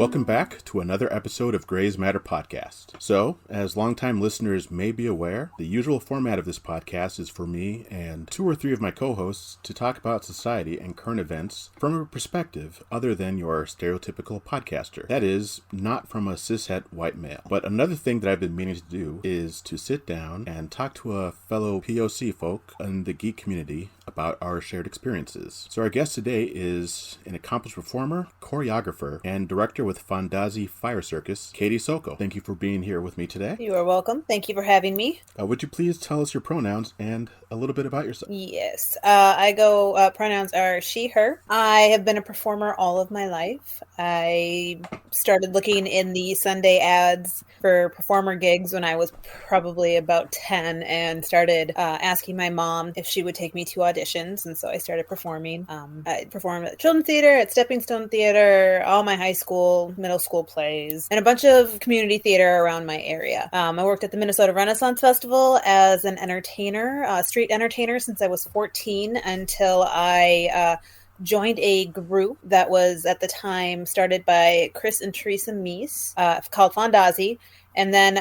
Welcome back to another episode of GraysMatter podcast. So, as longtime listeners may be aware, the usual format of this podcast is for me and 2 or 3 of my co-hosts to talk about society and current events from a perspective other than your stereotypical podcaster. That is, not from a cishet white male. But another thing that I've been meaning to do is to sit down and talk to a fellow POC folk in the geek community about our shared experiences. So our guest today is an accomplished performer, choreographer, and director with Fandazzi Fire Circus, Katy Solko. Thank you for being here with me today. You are welcome. Thank you for having me. Would you please tell us your pronouns and a little bit about yourself? Yes. Pronouns are she, her. I have been a performer all of my life. I started looking in the Sunday ads for performer gigs when I was probably about 10 and started asking my mom if she would take me to auditions. And so I started performing. I performed at the Children's Theater, at Stepping Stone Theater, all my high school, middle school plays, and a bunch of community theater around my area. I worked at the Minnesota Renaissance Festival as an entertainer, street entertainer, since I was 14 until I joined a group that was at the time started by Chris and Teresa Meese called Fandazzi. And then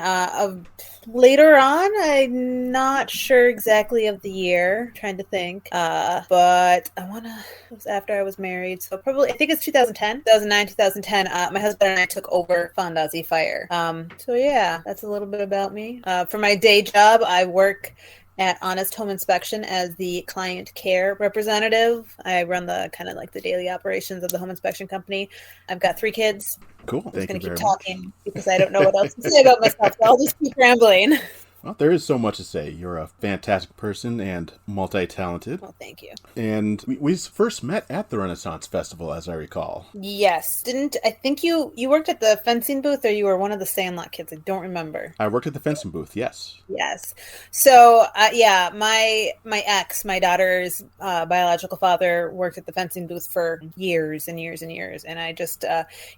later on, I'm not sure exactly of the year, trying to think, but it was after I was married. So probably, I think it's 2010, 2009, 2010, my husband and I took over Fandazzi Fire. So yeah, that's a little bit about me. For my day job, I work at Honest Home Inspection as the client care representative. I run the kind of like the daily operations of the home inspection company. I've got 3 kids. Cool. I'm just going to keep talking because I don't know what else to say about myself, so I'll just keep rambling. Well, there is so much to say. You're a fantastic person and multi-talented. Well, thank you. And we first met at the Renaissance Festival, as I recall. Yes. I think you worked at the fencing booth, or you were one of the Sandlot kids? I don't remember. I worked at the fencing booth, yes. Yes. So, my ex, my daughter's biological father, worked at the fencing booth for years and years and years. And I just,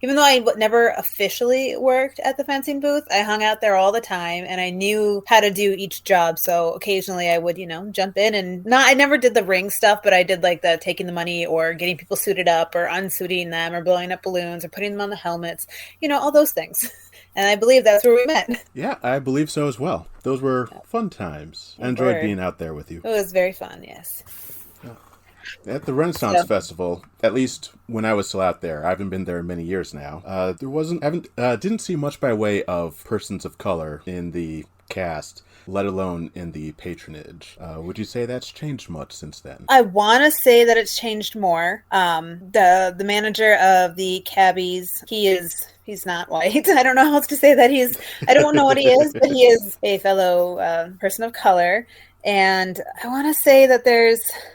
even though I never officially worked at the fencing booth, I hung out there all the time, and I knew how to do each job. So occasionally I would, jump in and I never did the ring stuff, but I did like the taking the money or getting people suited up or unsuiting them or blowing up balloons or putting them on the helmets, all those things. And I believe that's where we met. Yeah, I believe so as well. Those were fun times. I enjoyed being out there with you. It was very fun, yes. At the Renaissance Festival, at least when I was still out there, I haven't been there in many years now. Didn't see much by way of persons of color in the cast, let alone in the patronage. Would you say that's changed much since then? I want to say that it's changed more. The manager of the cabbies, he's not white. I don't know how else to say that. I don't know what he is, but he is a fellow person of color. And I want to say that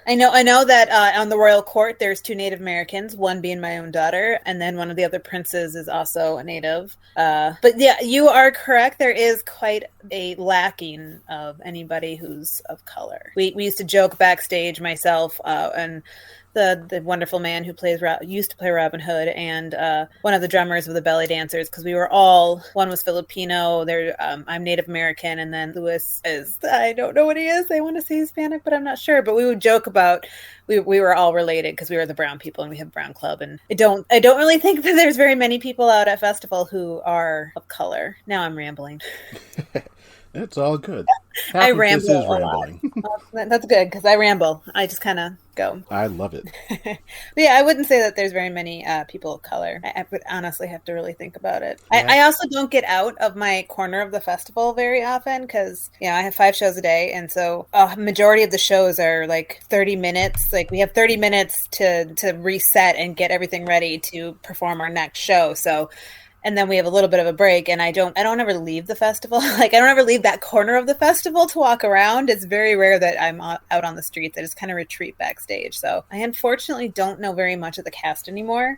I know that on the royal court, there's 2 Native Americans, one being my own daughter, and then one of the other princes is also a Native. But yeah, you are correct. There is quite a lacking of anybody who's of color. We used to joke backstage, myself and the wonderful man who used to play Robin Hood, and one of the drummers of the belly dancers, because we were one was Filipino, I'm Native American, and then Louis I don't know what he is. I want to say Hispanic, but I'm not sure. But we would joke about we were all related because we were the brown people and we have Brown Club, and I don't really think that there's very many people out at festival who are of color. Now I'm rambling. It's all good. I ramble a lot. That's good, because I ramble. I just kind of go. I love it. But yeah, I wouldn't say that there's very many people of color. I would honestly have to really think about it. Yeah. I also don't get out of my corner of the festival very often because, I have 5 shows a day. And so a majority of the shows are like 30 minutes. Like we have 30 minutes to reset and get everything ready to perform our next show. So and then we have a little bit of a break, and I don't ever leave the festival. Like, I don't ever leave that corner of the festival to walk around. It's very rare that I'm out on the streets. I just kind of retreat backstage. So I unfortunately don't know very much of the cast anymore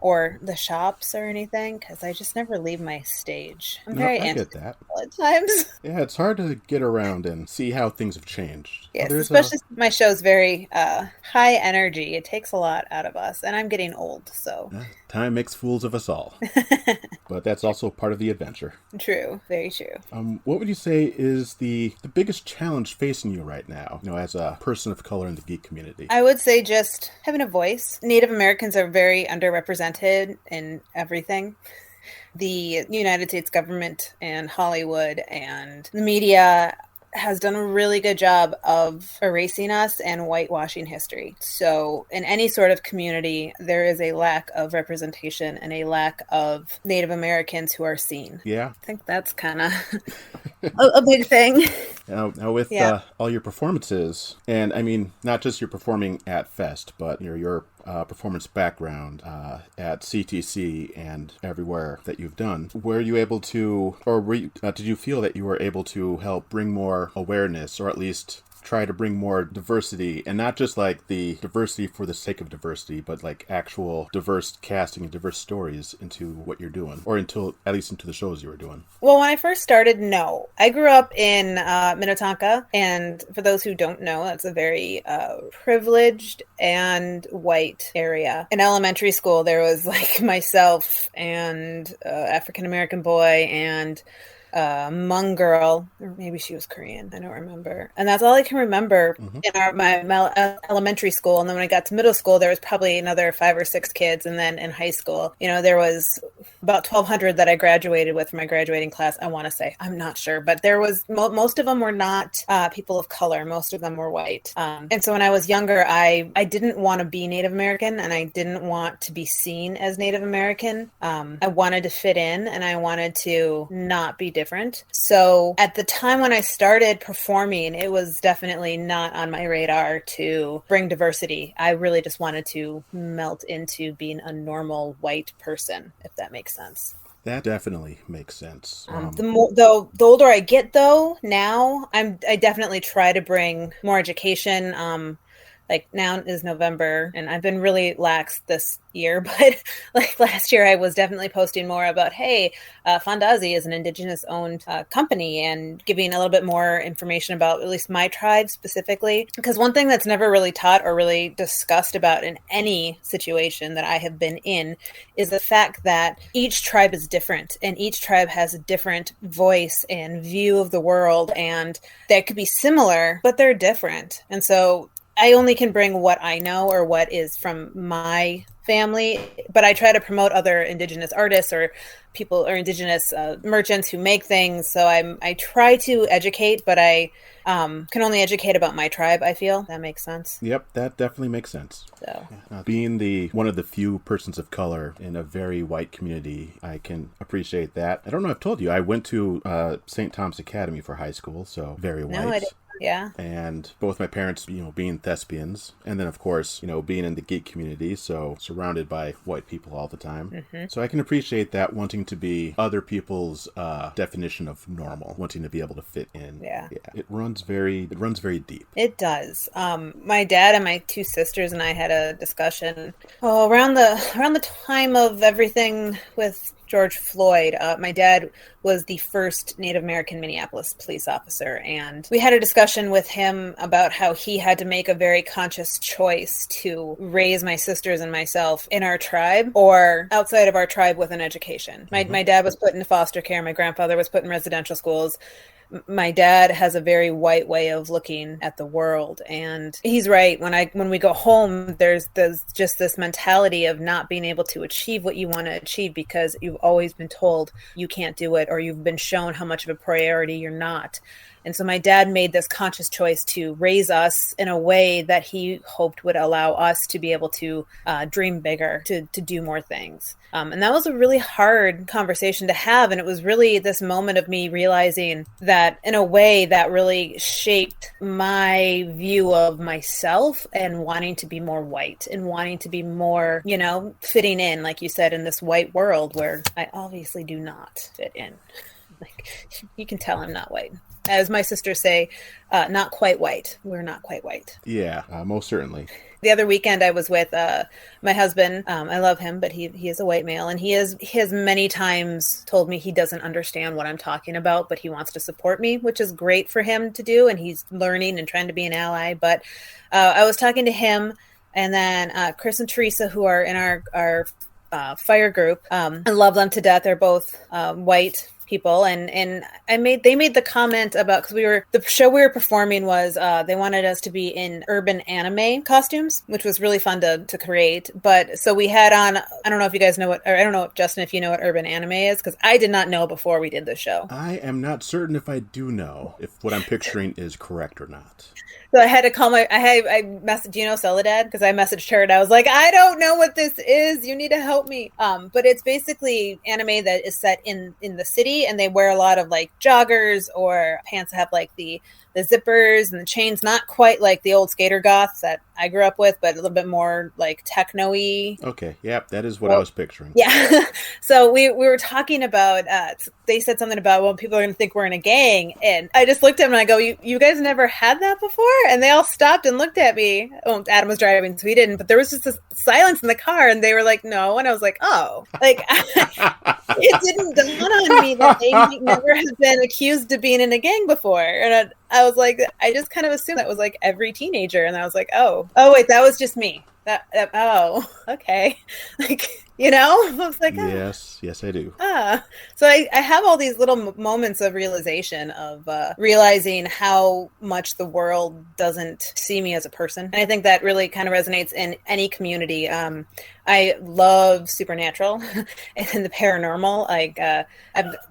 or the shops or anything, because I just never leave my stage. I'm very antithetical at times. Yeah, it's hard to get around and see how things have changed. Yes, especially my show's very high energy. It takes a lot out of us, and I'm getting old, so... Time makes fools of us all. But that's also part of the adventure. True. Very true. What would you say is the biggest challenge facing you right now, as a person of color in the geek community? I would say just having a voice. Native Americans are very underrepresented wanted in everything. The United States government and Hollywood and the media has done a really good job of erasing us and whitewashing history. So in any sort of community, there is a lack of representation and a lack of Native Americans who are seen. Yeah. I think that's kind of a big thing. Now with all your performances, and I mean, not just your performing at Fest, but your performance background at CTC and everywhere that you've done, were you able to, or did you feel that you were able to help bring more awareness, or at least try to bring more diversity, and not just like the diversity for the sake of diversity, but like actual diverse casting and diverse stories into what you're doing, or at least into the shows you were doing? Well, when I first started, no. I grew up in Minnetonka, and for those who don't know, that's a very privileged and white area. In elementary school, there was like myself and African-American boy and Hmong girl, or maybe she was Korean, I don't remember. And that's all I can remember in my elementary school. And then when I got to middle school, there was probably another 5 or 6 kids. And then in high school, there was about 1,200 that I graduated with for my graduating class, I want to say. I'm not sure. But there was, most of them were not people of color. Most of them were white. And so when I was younger, I didn't want to be Native American, and I didn't want to be seen as Native American. I wanted to fit in, and I wanted to not be different. So at the time when I started performing, it was definitely not on my radar to bring diversity. I really just wanted to melt into being a normal white person, if that makes sense. That definitely makes sense. The older I get, though, now I definitely try to bring more education. Like now is November, and I've been really lax this year, but like last year I was definitely posting more about, hey, Fandazzi is an indigenous owned company, and giving a little bit more information about at least my tribe specifically. Because one thing that's never really taught or really discussed about in any situation that I have been in is the fact that each tribe is different, and each tribe has a different voice and view of the world, and they could be similar, but they're different. And so I only can bring what I know or what is from my family, but I try to promote other indigenous artists or people or indigenous merchants who make things. So I try to educate, but I can only educate about my tribe, I feel. That makes sense. Yep, that definitely makes sense. So being one of the few persons of color in a very white community, I can appreciate that. I don't know if I've told you, I went to St. Thomas Academy for high school, so very white. No, I didn't. Yeah. And both my parents, being thespians, and then of course, being in the geek community, so surrounded by white people all the time. Mm-hmm. So I can appreciate that, wanting to be other people's definition of normal, wanting to be able to fit in. Yeah. It runs very deep. It does. My dad and my 2 sisters and I had a discussion around the time of everything with George Floyd. My dad was the first Native American Minneapolis police officer, and we had a discussion with him about how he had to make a very conscious choice to raise my sisters and myself in our tribe or outside of our tribe with an education. My dad was put into foster care. My grandfather was put in residential schools. My dad has a very white way of looking at the world, and he's right. When we go home, there's just this mentality of not being able to achieve what you want to achieve because you've always been told you can't do it, or you've been shown how much of a priority you're not. And so my dad made this conscious choice to raise us in a way that he hoped would allow us to be able to dream bigger, to do more things. And that was a really hard conversation to have. And it was really this moment of me realizing that in a way that really shaped my view of myself and wanting to be more white and wanting to be more, fitting in, like you said, in this white world where I obviously do not fit in. Like, you can tell I'm not white. As my sisters say, not quite white. We're not quite white. Yeah, most certainly. The other weekend I was with my husband. I love him, but he is a white male, and he has many times told me he doesn't understand what I'm talking about, but he wants to support me, which is great for him to do, and he's learning and trying to be an ally. But I was talking to him, and then Chris and Teresa, who are in our fire group. I love them to death. They're both white people, and they made the comment about, because the show we were performing was they wanted us to be in urban anime costumes, which was really fun to create. But so we had on, I don't know if you guys know what, or I don't know, Justin, if you know what urban anime is, because I did not know before we did the show. I am not certain if I do know if what I'm picturing is correct or not. So I had to call I messaged, do you know Soledad? Because I messaged her and I was like, I don't know what this is. You need to help me. But it's basically anime that is set in the city, and they wear a lot of like joggers or pants that have like the zippers and the chains, not quite like the old skater goths that I grew up with, but a little bit more like techno-y. Okay, yep, that is what I was picturing. Yeah. So we were talking about, they said something about, well, people are going to think we're in a gang. And I just looked at them and I go, you guys never had that before? And they all stopped and looked at me. Well, Adam was driving, so he didn't. But there was just this silence in the car, and they were like, no. And I was like, oh. Like, it didn't dawn on me that they might never have been accused of being in a gang before. And I was like, I just kind of assumed that was like every teenager. And I was like, oh wait, that was just me. Oh, okay. Like, you know, I was like, oh. Yes, I do. So I have all these little moments of realization of realizing how much the world doesn't see me as a person. And I think that really kind of resonates in any community. I love supernatural and the paranormal. Like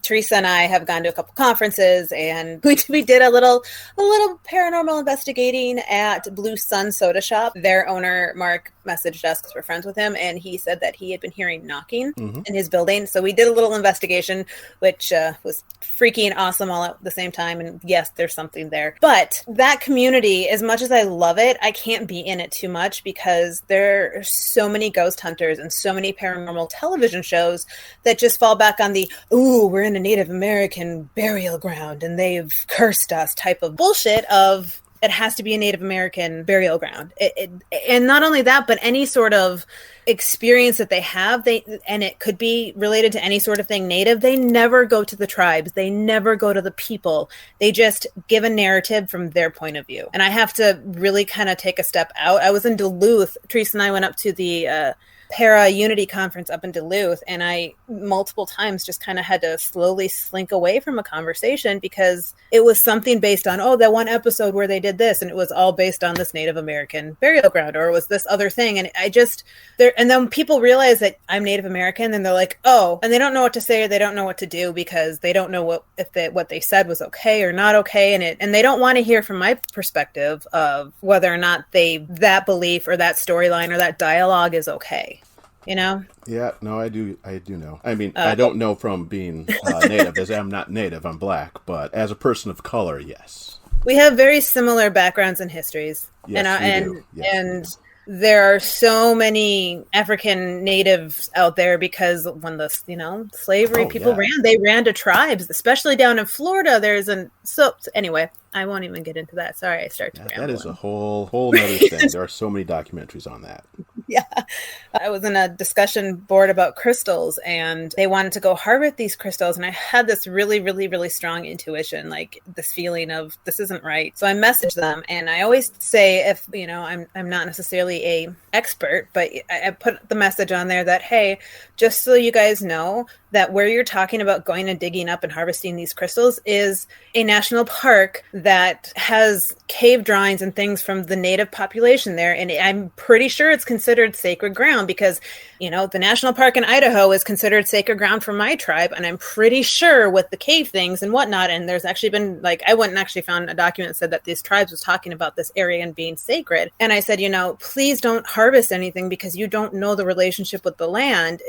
Teresa and I have gone to a couple conferences, and we did a little paranormal investigating at Blue Sun Soda Shop. Their owner, Mark, messaged us because we're friends with him, and he said that he had been hearing knocking in his building. So we did a little investigation, which was freaking awesome all at the same time. And yes, there's something there. But that community, as much as I love it, I can't be in it too much because there are so many ghost hunters and so many paranormal television shows that just fall back on the, ooh, we're in a Native American burial ground and they've cursed us type of bullshit of, it has to be a Native American burial ground. And not only that, but any sort of experience that they have, and it could be related to any sort of thing Native, they never go to the tribes. They never go to the people. They just give a narrative from their point of view. And I have to really kind of take a step out. I was in Duluth. Teresa and I went up to the Para Unity Conference up in Duluth, and I multiple times just kind of had to slowly slink away from a conversation because it was something based on, that one episode where they did this, and it was all based on this Native American burial ground, or it was this other thing. And and then people realize that I'm Native American, and they're like, oh, and they don't know what to say, or they don't know what to do because they don't know what they said was okay or not okay, and they don't want to hear from my perspective of whether or not that belief or that storyline or that dialogue is okay. You know? Yeah, no, I do know. I mean, I don't know from being Native, as I'm not Native, I'm Black, but as a person of color, yes. We have very similar backgrounds and histories. Yes, we do. Yes, and there are so many African natives out there because when slavery they ran to tribes, especially down in Florida. Anyway, I won't even get into that. Sorry, I started to ramble. That is a whole other thing. There are so many documentaries on that. Yeah. I was in a discussion board about crystals, and they wanted to go harvest these crystals. And I had this really, really, really strong intuition, like this feeling of this isn't right. So I messaged them, and I always say, if, I'm not necessarily a expert, but I put the message on there that, hey, just so you guys know that where you're talking about going and digging up and harvesting these crystals is a national park that has cave drawings and things from the native population there. And I'm pretty sure it's considered sacred ground because, the national park in Idaho is considered sacred ground for my tribe. And I'm pretty sure with the cave things and whatnot. And there's actually been I went and actually found a document that said that these tribes was talking about this area and being sacred. And I said, please don't harvest anything because you don't know the relationship with the land.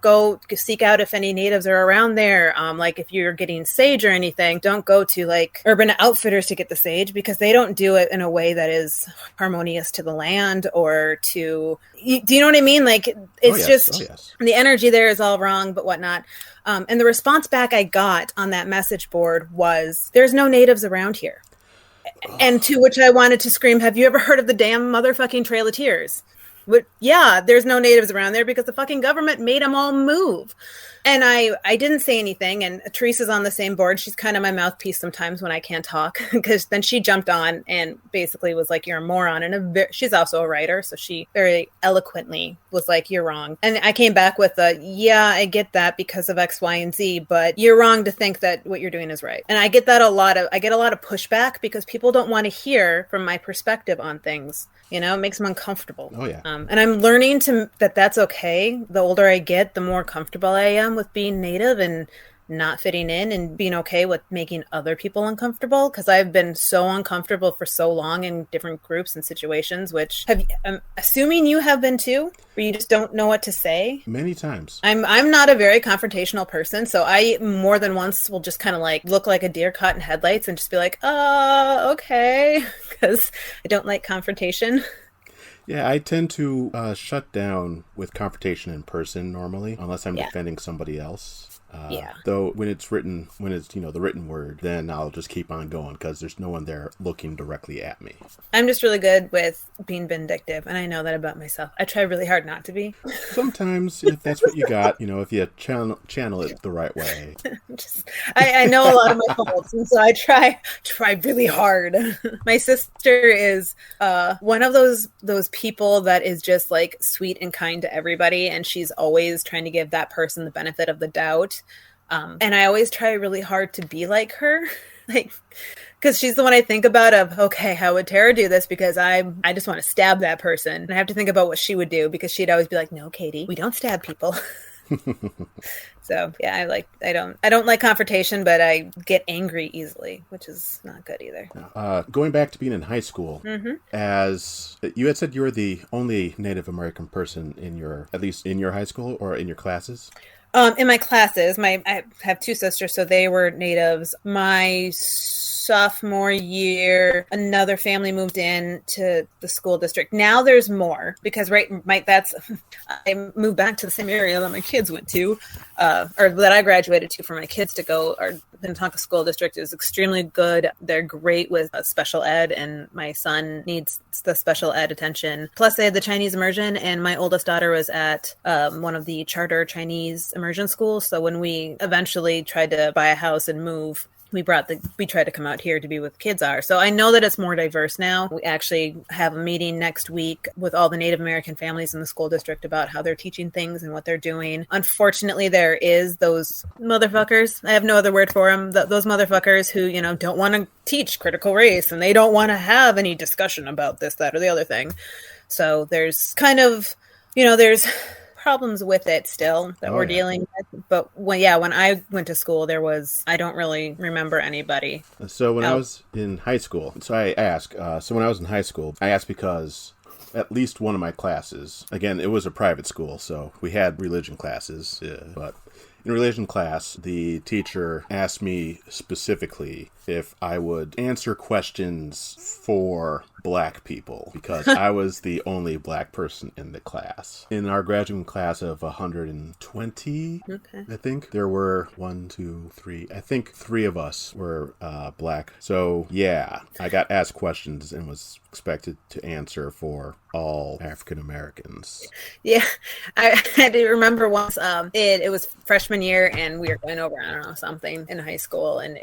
Go seek out if any natives are around there. Like if you're getting sage or anything, don't go to Urban Outfitters to get the sage because they don't do it in a way that is harmonious to the land or to, do you know what I mean? It's the energy there is all wrong, but whatnot. And the response back I got on that message board was, there's no natives around here. And to which I wanted to scream, have you ever heard of the damn motherfucking Trail of Tears? Yeah, there's no natives around there because the fucking government made them all move. And I didn't say anything, and Teresa's on the same board. She's kind of my mouthpiece sometimes when I can't talk, because then she jumped on and basically was like, you're a moron. And she's also a writer, so she very eloquently was like, you're wrong. And I came back with yeah, I get that because of X, Y, and Z, but you're wrong to think that what you're doing is right. And I get that I get a lot of pushback because people don't want to hear from my perspective on things. You know, it makes them uncomfortable. Oh, yeah. And I'm learning that's okay. The older I get, the more comfortable I am with being Native and not fitting in and being okay with making other people uncomfortable, because I've been so uncomfortable for so long in different groups and situations, which I'm assuming you have been too, where you just don't know what to say. Many times. I'm not a very confrontational person, so I more than once will just kind of like look like a deer caught in headlights and just be like, okay, because I don't like confrontation. Yeah, I tend to shut down with confrontation in person normally, unless I'm defending somebody else. Though when it's the written word, then I'll just keep on going because there's no one there looking directly at me. I'm just really good with being vindictive, and I know that about myself. I try really hard not to be. Sometimes, if that's what you got, if you channel it the right way. I know a lot of my faults, and so I try really hard. My sister is one of those people that is just like sweet and kind to everybody, and she's always trying to give that person the benefit of the doubt. And I always try really hard to be like her, like, because she's the one I think about of, okay, how would Tara do this? Because I just want to stab that person. And I have to think about what she would do, because she'd always be like, no, Katie, we don't stab people. So yeah, I don't like confrontation, but I get angry easily, which is not good either. Going back to being in high school, mm-hmm. As you had said, you were the only Native American person at least in your high school or in your classes. In my classes, I have two sisters, so they were natives. My sophomore year, another family moved in to the school district. Now there's more because I moved back to the same area that my kids went to, or that I graduated to for my kids to go. Our Minnetonka School District is extremely good. They're great with special ed, and my son needs the special ed attention. Plus, they had the Chinese immersion, and my oldest daughter was at one of the charter Chinese immersion schools. So when we eventually tried to buy a house and move, we tried to come out here to be where the kids are. So I know that it's more diverse now. We actually have a meeting next week with all the Native American families in the school district about how they're teaching things and what they're doing. Unfortunately, there is those motherfuckers. I have no other word for them. Those motherfuckers who, don't want to teach critical race, and they don't want to have any discussion about this, that, or the other thing. So there's kind of, there's problems with it still that we're dealing with. But when I went to school, I don't really remember anybody. So when I was in high school, so I asked, when I was in high school, I asked because at least one of my classes, again, it was a private school, so we had religion classes, but in religion class, the teacher asked me specifically if I would answer questions for Black people, because I was the only Black person in the class. In our graduating class of 120, I think, there were 1, 2, 3, I think 3 of us were Black. So yeah, I got asked questions and was expected to answer for all African Americans. Yeah, I do remember once, it was freshman year, and we were going over, I don't know, something in high school, and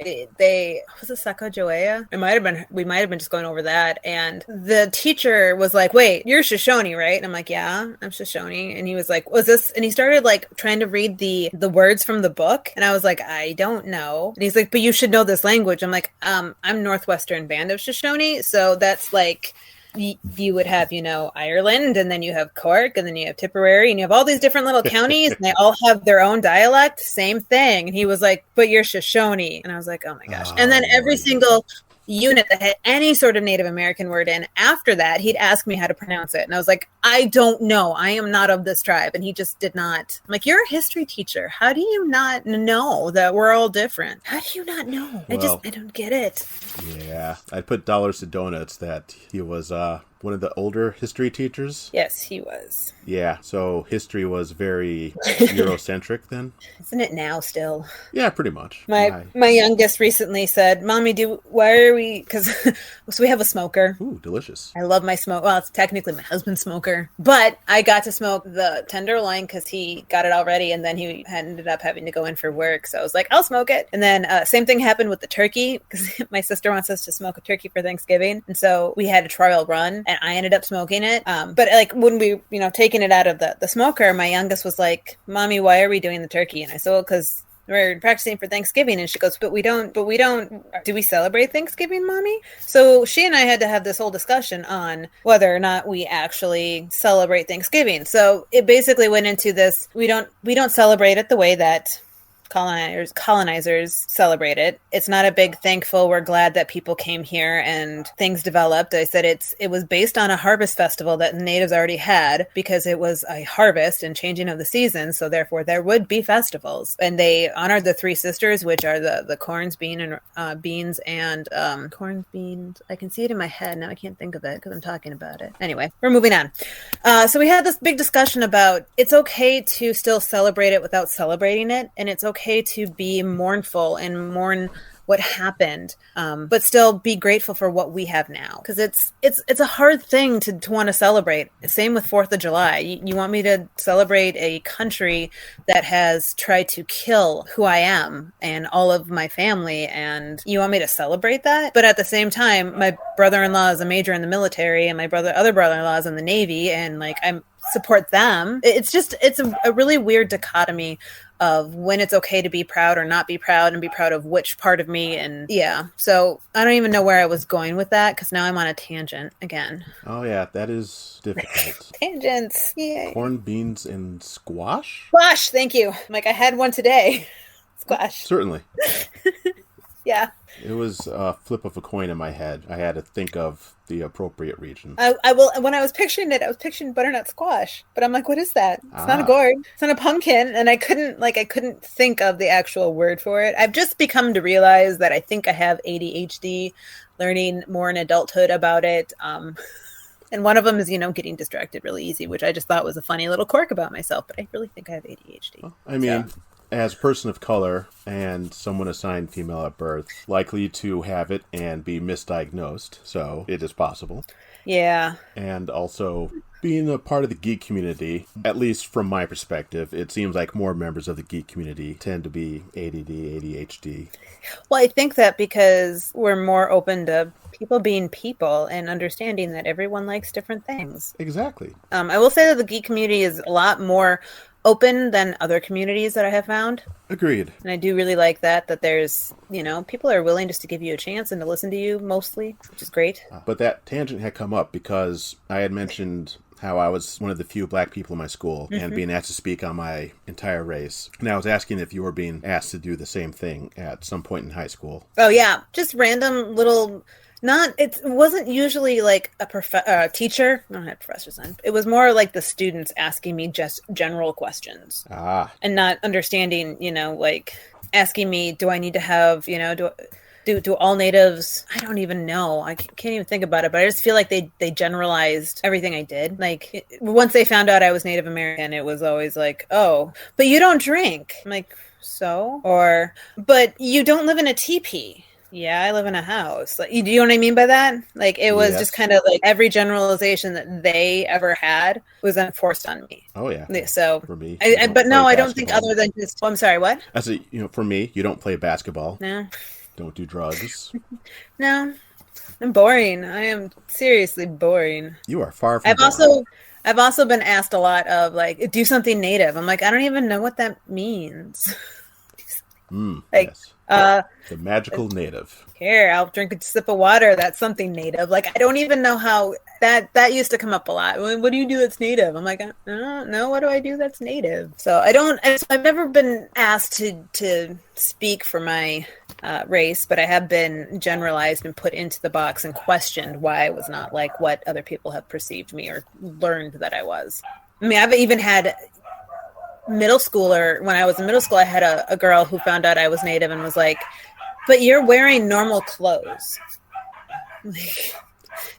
was it Sacagawea? We might have been just going over that, and the teacher was like, wait, you're Shoshone, right? And I'm like, yeah, I'm Shoshone. And he was like, was this? And he started like trying to read the words from the book, and I was like, I don't know. And he's like, but you should know this language. I'm like, I'm Northwestern Band of Shoshone, so that's like, you would have, Ireland, and then you have Cork, and then you have Tipperary, and you have all these different little counties, and they all have their own dialect, same thing. And he was like, but you're Shoshone. And I was like, oh my gosh. And then every single unit that had any sort of Native American word in, after that, he'd ask me how to pronounce it. And I was like, I don't know. I am not of this tribe. And he just did not. I'm like, you're a history teacher. How do you not know that we're all different? How do you not know? I don't get it. Yeah. I put dollars to donuts that he was one of the older history teachers? Yes, he was. Yeah, so history was very Eurocentric then? Isn't it now still? Yeah, pretty much. My youngest recently said, Mommy, why are we, because so we have a smoker. Ooh, delicious. I love my smoke. Well, it's technically my husband's smoker, but I got to smoke the tenderloin because he got it already, and then he ended up having to go in for work. So I was like, I'll smoke it. And then same thing happened with the turkey, because my sister wants us to smoke a turkey for Thanksgiving. And so we had a trial run, and I ended up smoking it. But like when we, taking it out of the smoker, my youngest was like, Mommy, why are we doing the turkey? And I said, well, because we're practicing for Thanksgiving. And she goes, but we don't, do we celebrate Thanksgiving, Mommy? So she and I had to have this whole discussion on whether or not we actually celebrate Thanksgiving. So it basically went into this, we don't celebrate it the way that colonizers celebrate it. It's not a big thankful, we're glad that people came here and things developed. I said it was based on a harvest festival that natives already had, because it was a harvest and changing of the season, so therefore there would be festivals. And they honored the three sisters, which are the corns, beans, and corns, beans. I can see it in my head now. I can't think of it because I'm talking about it. Anyway, we're moving on. So we had this big discussion about it's okay to still celebrate it without celebrating it, and it's okay to be mournful and mourn what happened, but still be grateful for what we have now, because it's a hard thing to want to celebrate. Same with 4th of July. You want me to celebrate a country that has tried to kill who I am and all of my family, and you want me to celebrate that? But at the same time, my brother-in-law is a major in the military, and my other brother-in-law is in the Navy, and like I support them. It's a really weird dichotomy of when it's okay to be proud or not be proud, and be proud of which part of me. And yeah, so I don't even know where I was going with that, because now I'm on a tangent again. Oh yeah, that is difficult. Tangents. Yay. Corn, beans, and squash? Squash, thank you. Like I had one today. Squash. Certainly. Yeah. It was a flip of a coin in my head. I had to think of the appropriate region. I will. When I was picturing it, I was picturing butternut squash, but I'm like, what is that? It's not a gourd. It's not a pumpkin, and I couldn't think of the actual word for it. I've just become to realize that I think I have ADHD, learning more in adulthood about it. And one of them is, getting distracted really easy, which I just thought was a funny little quirk about myself. But I really think I have ADHD. Well, I mean. So. As a person of color and someone assigned female at birth, likely to have it and be misdiagnosed, so it is possible. Yeah. And also, being a part of the geek community, at least from my perspective, it seems like more members of the geek community tend to be ADD, ADHD. Well, I think that because we're more open to people being people and understanding that everyone likes different things. Exactly. I will say that the geek community is a lot more open than other communities that I have found. Agreed. And I do really like that there's, people are willing just to give you a chance and to listen to you mostly, which is great. But that tangent had come up because I had mentioned how I was one of the few black people in my school and being asked to speak on my entire race. And I was asking if you were being asked to do the same thing at some point in high school. Oh, yeah. Just random little... it wasn't usually like a teacher. I don't have professors then. It was more like the students asking me just general questions. And not understanding, like asking me, do I need to have, do all natives? I don't even know. I can't even think about it, but I just feel like they generalized everything I did. Like once they found out I was Native American, it was always like, oh, but you don't drink. I'm like, so? Or, but you don't live in a teepee. Yeah, I live in a house. Like, do you know what I mean by that? Like, it was just kind of like every generalization that they ever had was enforced on me. Oh, yeah. So, for me, but no, I don't think other than just, I'm sorry, what? I said, for me, you don't play basketball. No. Don't do drugs. No. I'm boring. I am seriously boring. You are far from I've also been asked a lot of, like, do something native. I'm like, I don't even know what that means. Yes. The magical native. Here, I'll drink a sip of water. That's something native. Like, I don't even know how that used to come up a lot. What do you do that's native? I'm like, I don't know. What do I do that's native? So I've never been asked to speak for my race, but I have been generalized and put into the box and questioned why I was not like what other people have perceived me or learned that I was. I mean, I've even had middle schooler, when I was in middle school, I had a girl who found out I was Native and was like, but you're wearing normal clothes.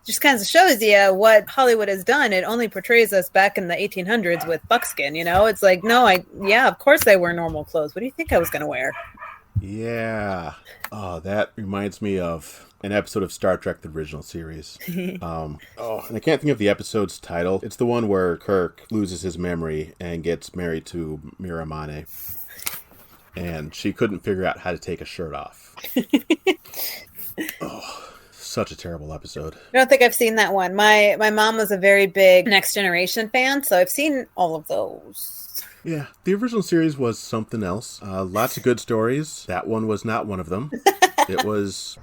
just kind of shows you what Hollywood has done. It only portrays us back in the 1800s with buckskin, It's like, no, of course I wear normal clothes. What do you think I was going to wear? Yeah. Oh, that reminds me of an episode of Star Trek, the original series. And I can't think of the episode's title. It's the one where Kirk loses his memory and gets married to Miramane. And she couldn't figure out how to take a shirt off. Such a terrible episode. I don't think I've seen that one. My mom was a very big Next Generation fan, so I've seen all of those. Yeah, the original series was something else. Lots of good stories. That one was not one of them. It was,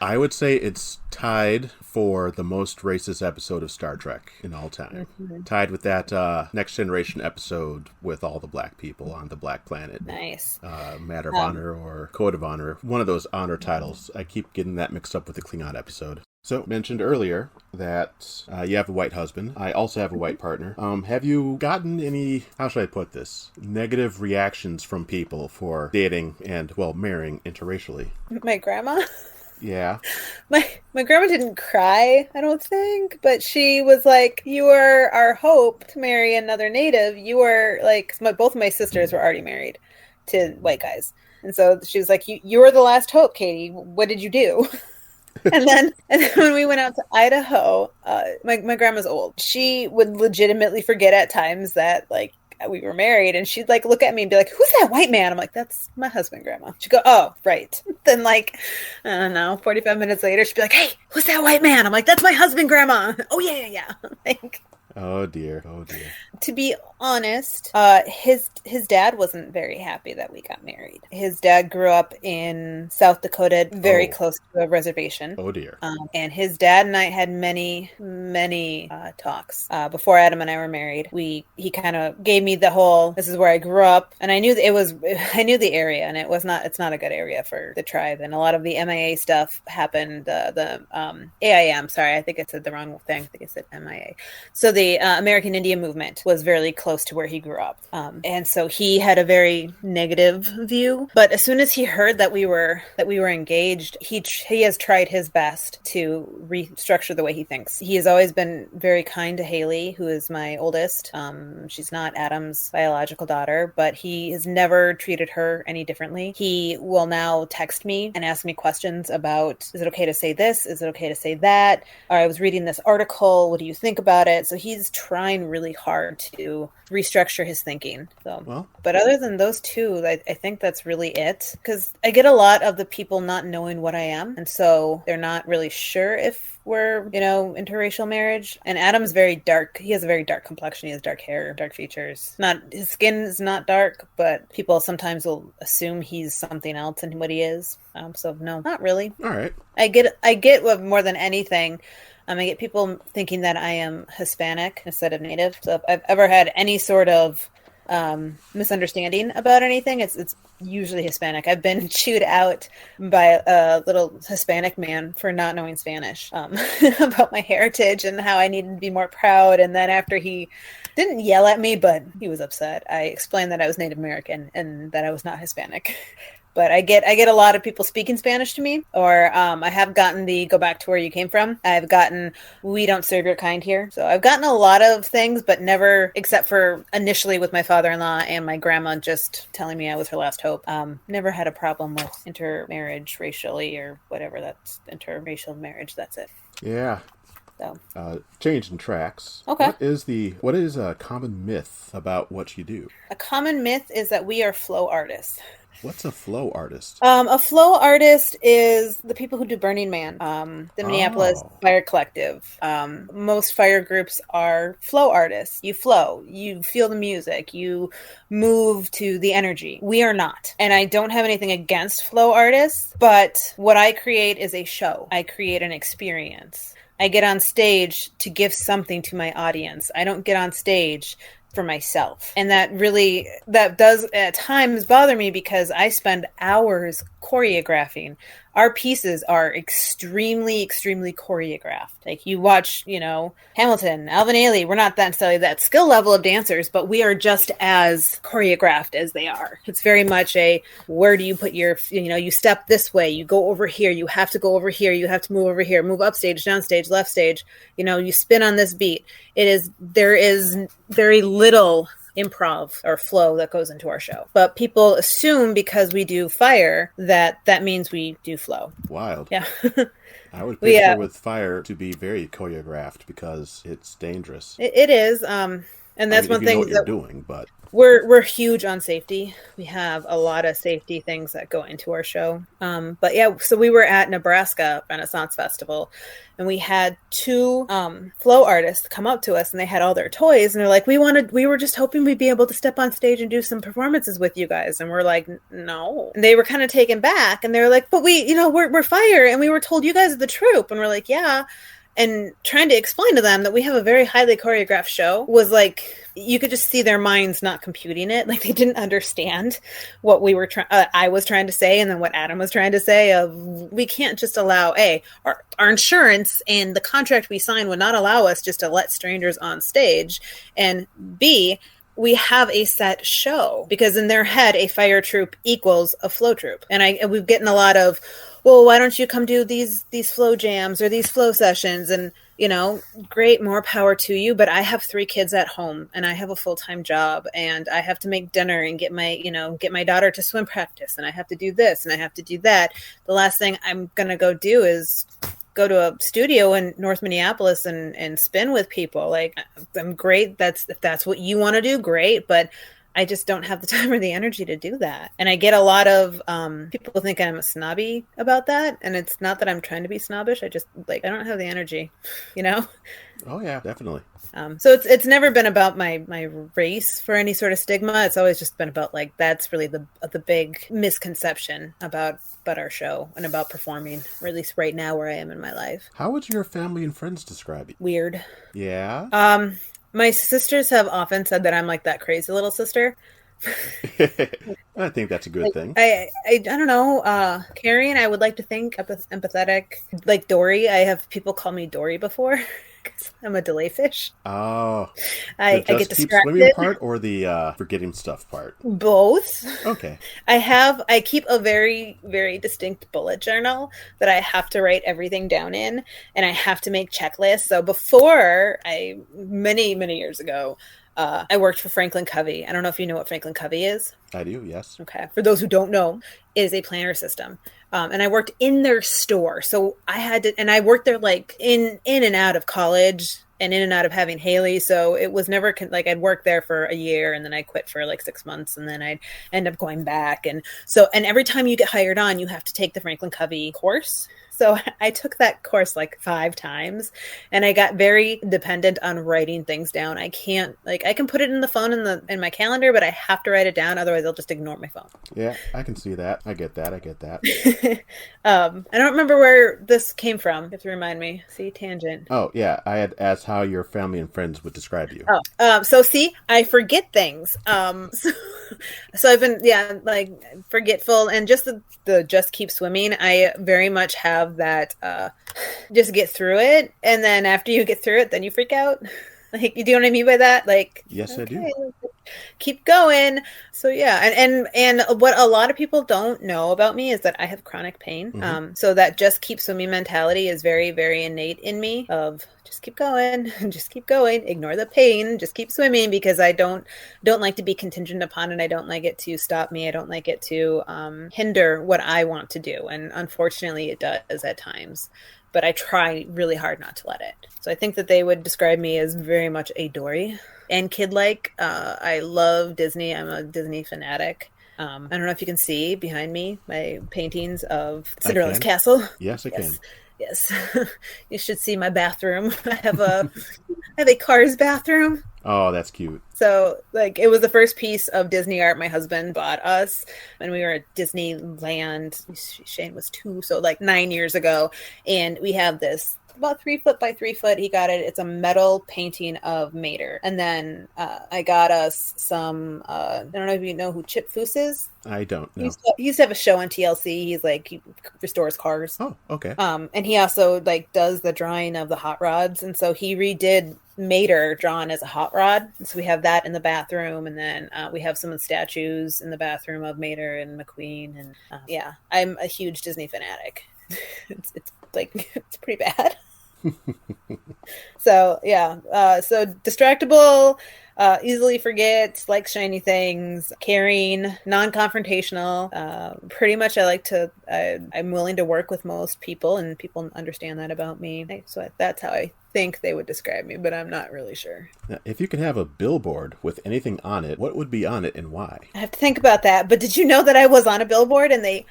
I would say it's tied for the most racist episode of Star Trek in all time. Mm-hmm. Tied with that Next Generation episode with all the black people on the black planet. Nice. Matter of Honor or Code of Honor. One of those honor titles. I keep getting that mixed up with the Klingon episode. So, mentioned earlier that you have a white husband. I also have a white partner. Have you gotten any, how should I put this, negative reactions from people for dating and, well, marrying interracially? My grandma? Yeah. My grandma didn't cry, I don't think, but she was like, you are our hope to marry another native. You are, like, both of my sisters were already married to white guys. And so she was like, you were the last hope, Katie. What did you do? And then when we went out to Idaho, my grandma's old. She would legitimately forget at times that, like, we were married, and she'd, like, look at me and be like, who's that white man? I'm like, that's my husband, Grandma. She'd go, oh, right. Then, like, I don't know, 45 minutes later, she'd be like, hey, who's that white man? I'm like, that's my husband, Grandma. Oh, yeah. Like, oh, dear. To be honest, his dad wasn't very happy that we got married. His dad grew up in South Dakota, very close to a reservation. Oh, dear. And his dad and I had many talks before Adam and I were married. He kind of gave me the whole, this is where I grew up, and I knew that I knew the area, and it's not a good area for the tribe, and a lot of the MIA stuff happened. The AIM, sorry, I think I said the wrong thing. I think I said MIA. So the American Indian movement was very close to where he grew up. And so he had a very negative view. But as soon as he heard that we were engaged, he has tried his best to restructure the way he thinks. He has always been very kind to Haley, who is my oldest. She's not Adam's biological daughter, but he has never treated her any differently. He will now text me and ask me questions about, is it okay to say this? Is it okay to say that? Or I was reading this article. What do you think about it? So he's trying really hard to restructure his thinking. So, but other than those two, I think that's really it. Because I get a lot of the people not knowing what I am, and so they're not really sure if we're, interracial marriage. And Adam's very dark. He has a very dark complexion. He has dark hair, dark features. His skin is not dark, but people sometimes will assume he's something else than what he is. So no, not really. All right. I get what more than anything. I get people thinking that I am Hispanic instead of Native. So if I've ever had any sort of misunderstanding about anything, it's usually Hispanic. I've been chewed out by a little Hispanic man for not knowing Spanish about my heritage and how I needed to be more proud. And then after he didn't yell at me, but he was upset, I explained that I was Native American and that I was not Hispanic. But I get a lot of people speaking Spanish to me, or I have gotten the go back to where you came from. I've gotten, we don't serve your kind here. So I've gotten a lot of things, but never, except for initially with my father-in-law and my grandma just telling me I was her last hope. Never had a problem with intermarriage racially or whatever. That's interracial marriage. That's it. Yeah. So. Changing tracks. Okay. What is a common myth about what you do? A common myth is that we are flow artists. What's a flow artist? A flow artist is the people who do Burning Man, the Minneapolis Fire Collective. Most fire groups are flow artists. You flow, you feel the music, you move to the energy. We are not. And I don't have anything against flow artists, but what I create is a show. I create an experience. I get on stage to give something to my audience. I don't get on stage for myself. And that does at times bother me because I spend hours choreographing. our pieces are extremely, extremely choreographed. Like you watch, Hamilton, Alvin Ailey, we're not necessarily that skill level of dancers, but we are just as choreographed as they are. It's very much where do you put your, you step this way, you go over here, you have to go over here, you have to move over here, move up stage, down stage, left stage, you spin on this beat. There is very little improv or flow that goes into our show, but people assume because we do fire that means we do flow. Wild. Yeah. I would picture with fire to be very choreographed because it's dangerous. It is, and that's one thing what you're doing, but we're huge on safety. We have a lot of safety things that go into our show. But yeah, so we were at Nebraska Renaissance Festival, and we had two flow artists come up to us, and they had all their toys, and they're like, we were just hoping we'd be able to step on stage and do some performances with you guys. And we're like, no. And they were kind of taken back, and they're like, but we're fire, and we were told you guys are the troupe. And we're like, yeah. And trying to explain to them that we have a very highly choreographed show was like, you could just see their minds not computing it. Like they didn't understand what I was trying to say, and then what Adam was trying to say of, we can't just allow our insurance and the contract we signed would not allow us just to let strangers on stage, and B, we have a set show, because in their head, a fire troupe equals a flow troupe. And we've gotten a lot of, well, why don't you come do these flow jams or these flow sessions? And, great, more power to you. But I have 3 kids at home, and I have a full-time job, and I have to make dinner and get my daughter to swim practice. And I have to do this and I have to do that. The last thing I'm going to go do is go to a studio in North Minneapolis and spin with people. Like, I'm great. If that's what you want to do, great. But I just don't have the time or the energy to do that. And I get a lot of people think I'm snobby about that. And it's not that I'm trying to be snobbish. I just I don't have the energy, Oh yeah, definitely. So it's never been about my race for any sort of stigma. It's always just been about that's really the big misconception about our show and about performing, or at least right now where I am in my life. How would your family and friends describe you? Weird. Yeah? My sisters have often said that I'm like that crazy little sister. I think that's a good thing. I don't know. Caring, I would like to think, empathetic. Like Dory, I have people call me Dory before. Because I'm a delay fish. Oh. I get distracted. Keep swimming part or the forgetting stuff part? Both. Okay. I keep a very, very distinct bullet journal that I have to write everything down in, and I have to make checklists. So before, many, many years ago, I worked for Franklin Covey. I don't know if you know what Franklin Covey is. I do, yes. Okay. For those who don't know, it is a planner system. And I worked in their store. So I worked there in and out of college and in and out of having Haley. So it was never I'd work there for a year, and then I quit for 6 months, and then I'd end up going back. And every time you get hired on, you have to take the Franklin Covey course. So I took that course 5 times, and I got very dependent on writing things down. I can't I can put it in the phone in my calendar, but I have to write it down. Otherwise I'll just ignore my phone. Yeah, I can see that. I get that. I don't remember where this came from. You have to remind me. See, tangent. Oh yeah, I had asked how your family and friends would describe you. So see, I forget things. So I've been forgetful, and just the just keep swimming. I very much have that just get through it, and then after you get through it, then you freak out. You do know what I mean by that? Yes, okay, I do. Keep going. So yeah, and what a lot of people don't know about me is that I have chronic pain. Mm-hmm. So that just keep swimming mentality is very, very innate in me. Of just keep going, just keep going, ignore the pain, just keep swimming, because I don't like to be contingent upon it. I don't like it to stop me. I don't like it to hinder what I want to do, and unfortunately, it does at times. But I try really hard not to let it. So I think that they would describe me as very much a Dory and kid-like. I love Disney. I'm a Disney fanatic. I don't know if you can see behind me my paintings of Cinderella's castle. Yes, I can. Yes. You should see my bathroom. I have a Cars bathroom. Oh, that's cute. So, it was the first piece of Disney art my husband bought us when we were at Disneyland. Shane was 2, so 9 years ago. And we have this about 3 foot by 3 foot. He got it. It's a metal painting of Mater. And then I got us some, I don't know if you know who Chip Foose is. I don't know. He used to have a show on TLC. He's like, he restores cars. Oh, okay. And he also like does the drawing of the hot rods. And so he redid Mater drawn as a hot rod. So we have that in the bathroom. And then we have some of the statues in the bathroom of Mater and McQueen. And yeah, I'm a huge Disney fanatic. It's like, it's pretty bad. So yeah, so distractible, easily forgets, likes shiny things, caring, non-confrontational. Pretty much I'm willing to work with most people, and people understand that about me. So that's how I think they would describe me, but I'm not really sure. Now, if you could have a billboard with anything on it, what would be on it and why? I have to think about that. But did you know that I was on a billboard and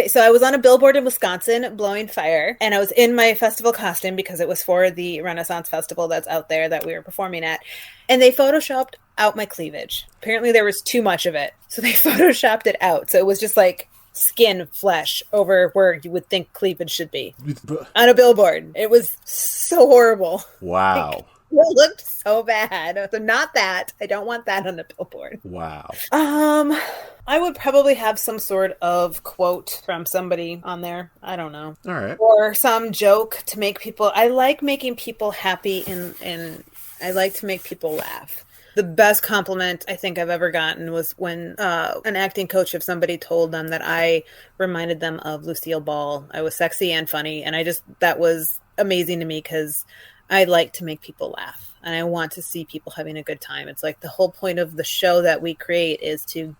so I was on a billboard in Wisconsin blowing fire, and I was in my festival costume because it was for the Renaissance Festival that's out there that we were performing at, and they photoshopped out my cleavage. Apparently there was too much of it, so they photoshopped it out. So it was just like skin, flesh over where you would think cleavage should be on a billboard. It was so horrible. Wow. It looked so bad. So not that. I don't want that on the billboard. Wow. I would probably have some sort of quote from somebody on there. I don't know. All right. Or some joke to make people... I like making people happy and I like to make people laugh. The best compliment I think I've ever gotten was when an acting coach of somebody told them that I reminded them of Lucille Ball. I was sexy and funny, and that was amazing to me because I like to make people laugh and I want to see people having a good time. It's like the whole point of the show that we create is to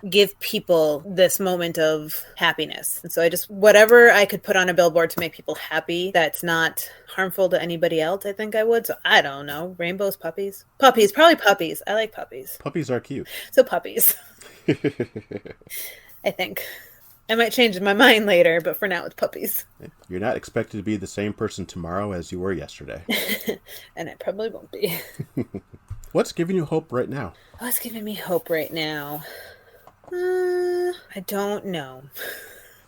give people this moment of happiness. And so whatever I could put on a billboard to make people happy that's not harmful to anybody else, I think I would. So I don't know. Rainbows, puppies? Puppies, probably puppies. I like puppies. Puppies are cute. So puppies. I think. I might change my mind later, but for now it's puppies. You're not expected to be the same person tomorrow as you were yesterday. And I probably won't be. What's giving you hope right now? What's giving me hope right now? I don't know.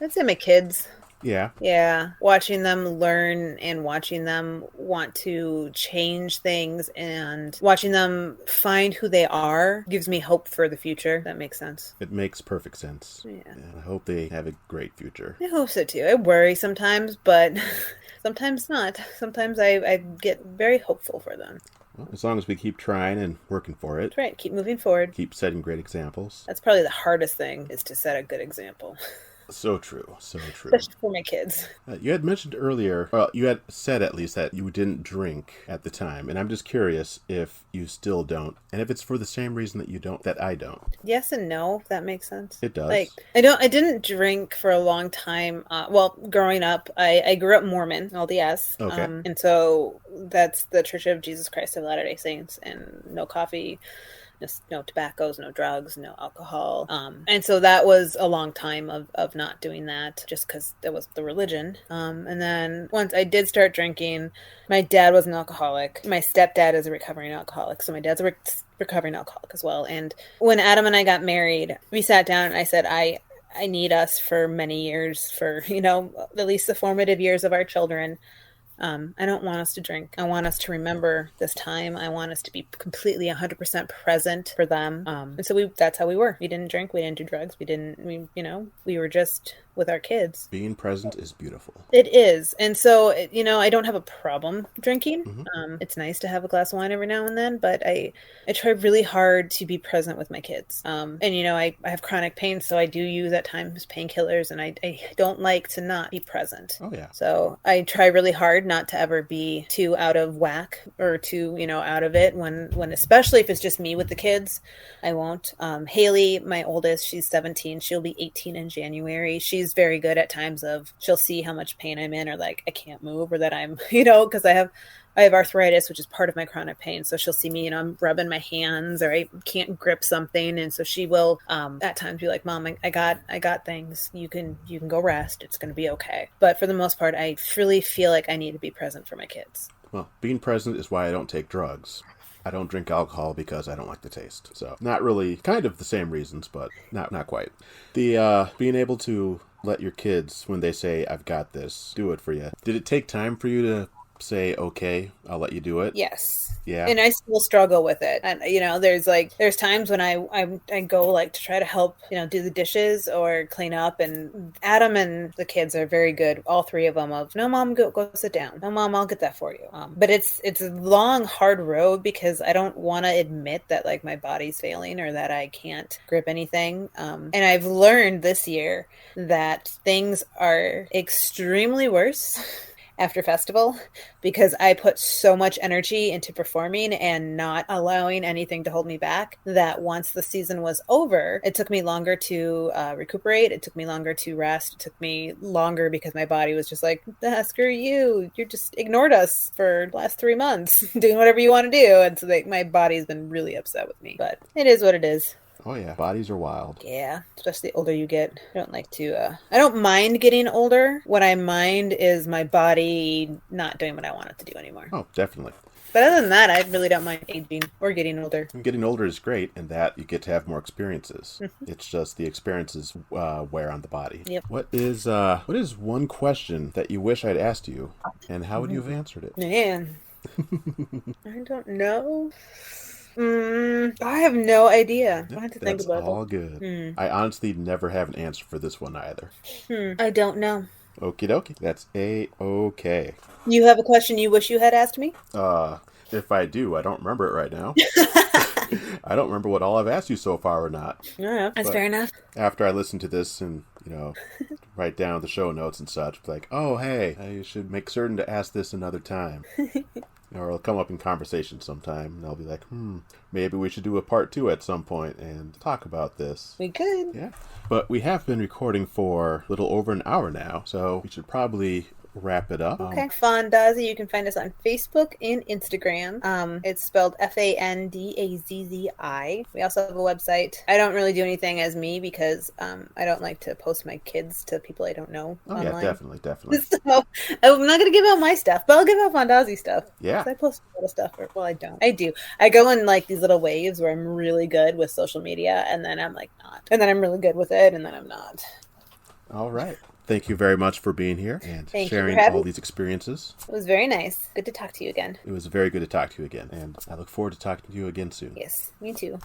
I'd say my kids. Yeah. Yeah. Watching them learn and watching them want to change things and watching them find who they are gives me hope for the future. That makes sense. It makes perfect sense. Yeah. And I hope they have a great future. I hope so too. I worry sometimes, but sometimes not. Sometimes I get very hopeful for them. Well, as long as we keep trying and working for it. That's right. Keep moving forward. Keep setting great examples. That's probably the hardest thing, is to set a good example. So true. So true. Especially for my kids. You had mentioned earlier, well, you had said at least that you didn't drink at the time. And I'm just curious if you still don't. And if it's for the same reason that you don't, that I don't. Yes and no, if that makes sense. It does. Like, I didn't drink for a long time. Growing up, I grew up Mormon, LDS. Okay. And so that's the Church of Jesus Christ of Latter-day Saints, and no coffee, no tobaccos, no drugs, no alcohol. And so that was a long time of not doing that, just because that was the religion. And then once I did start drinking, my dad was an alcoholic. My stepdad is a recovering alcoholic. So my dad's a recovering alcoholic as well. And when Adam and I got married, we sat down and I said, I need us for many years, for, at least the formative years of our children. I don't want us to drink. I want us to remember this time. I want us to be completely 100% present for them. And so that's how we were. We didn't drink. We didn't do drugs. We were just with our kids. Being present is beautiful. It is. And so, I don't have a problem drinking. Mm-hmm. It's nice to have a glass of wine every now and then, but I try really hard to be present with my kids. And I have chronic pain, so I do use at times painkillers, and I don't like to not be present. Oh, yeah. So I try really hard not to ever be too out of whack or too, out of it when especially if it's just me with the kids. I won't. Haley, my oldest, she's 17. She'll be 18 in January. She's very good at times she'll see how much pain I'm in, or like I can't move, or that I'm, because I have arthritis, which is part of my chronic pain. So she'll see me, I'm rubbing my hands, or I can't grip something. And so she will, at times be like, Mom, I got things. You can go rest. It's going to be okay. But for the most part, I really feel like I need to be present for my kids. Well, being present is why I don't take drugs. I don't drink alcohol because I don't like the taste. So not really, kind of the same reasons, but not quite. The being able to let your kids, when they say, I've got this, do it for you? Did it take time for you to say, okay, I'll let you do it? Yes. Yeah. And I still struggle with it. And, there's times when I go like to try to help, do the dishes or clean up, and Adam and the kids are very good. All three of them no, Mom, go sit down. No, Mom, I'll get that for you. But it's a long, hard road because I don't want to admit that like my body's failing or that I can't grip anything. And I've learned this year that things are extremely worse after festival because I put so much energy into performing and not allowing anything to hold me back that once the season was over, it took me longer to recuperate. It took me longer to rest. It took me longer because my body was just like, screw you. You just ignored us for the last 3 months doing whatever you want to do. And so my body's been really upset with me, but it is what it is. Oh yeah, bodies are wild. Yeah, especially the older you get. I don't mind getting older. What I mind is my body not doing what I want it to do anymore. Oh, definitely. But other than that, I really don't mind aging or getting older. And getting older is great in that you get to have more experiences. It's just the experiences wear on the body. Yep. What is one question that you wish I'd asked you, and how would you have answered it? Man, I don't know. I have no idea. I have to think about it. That's all good. I honestly never have an answer for this one either. I don't know. Okie dokie. That's A-okay. You have a question you wish you had asked me? If I do, I don't remember it right now. I don't remember what all I've asked you so far or not. No, that's fair enough. After I listen to this and, write down the show notes and such, like, oh, hey, I should make certain to ask this another time. Or it'll come up in conversation sometime, and I'll be like, maybe we should do a part 2 at some point and talk about this. We could. Yeah. But we have been recording for a little over an hour now, so we should probably wrap it up. Okay. Fandazzi, you can find us on Facebook and Instagram. It's spelled Fandazzi. We also have a website. I don't really do anything as me because I don't like to post my kids to people I don't know online. Yeah, definitely. So I'm not going to give out my stuff, but I'll give out Fandazzi stuff. Yeah. I post a lot of stuff. Well, I don't. I do. I go in like these little waves where I'm really good with social media, and then I'm like not. And then I'm really good with it, and then I'm not. All right. Thank you very much for being here and sharing all these experiences. It was very nice. Good to talk to you again. It was very good to talk to you again, and I look forward to talking to you again soon. Yes, me too.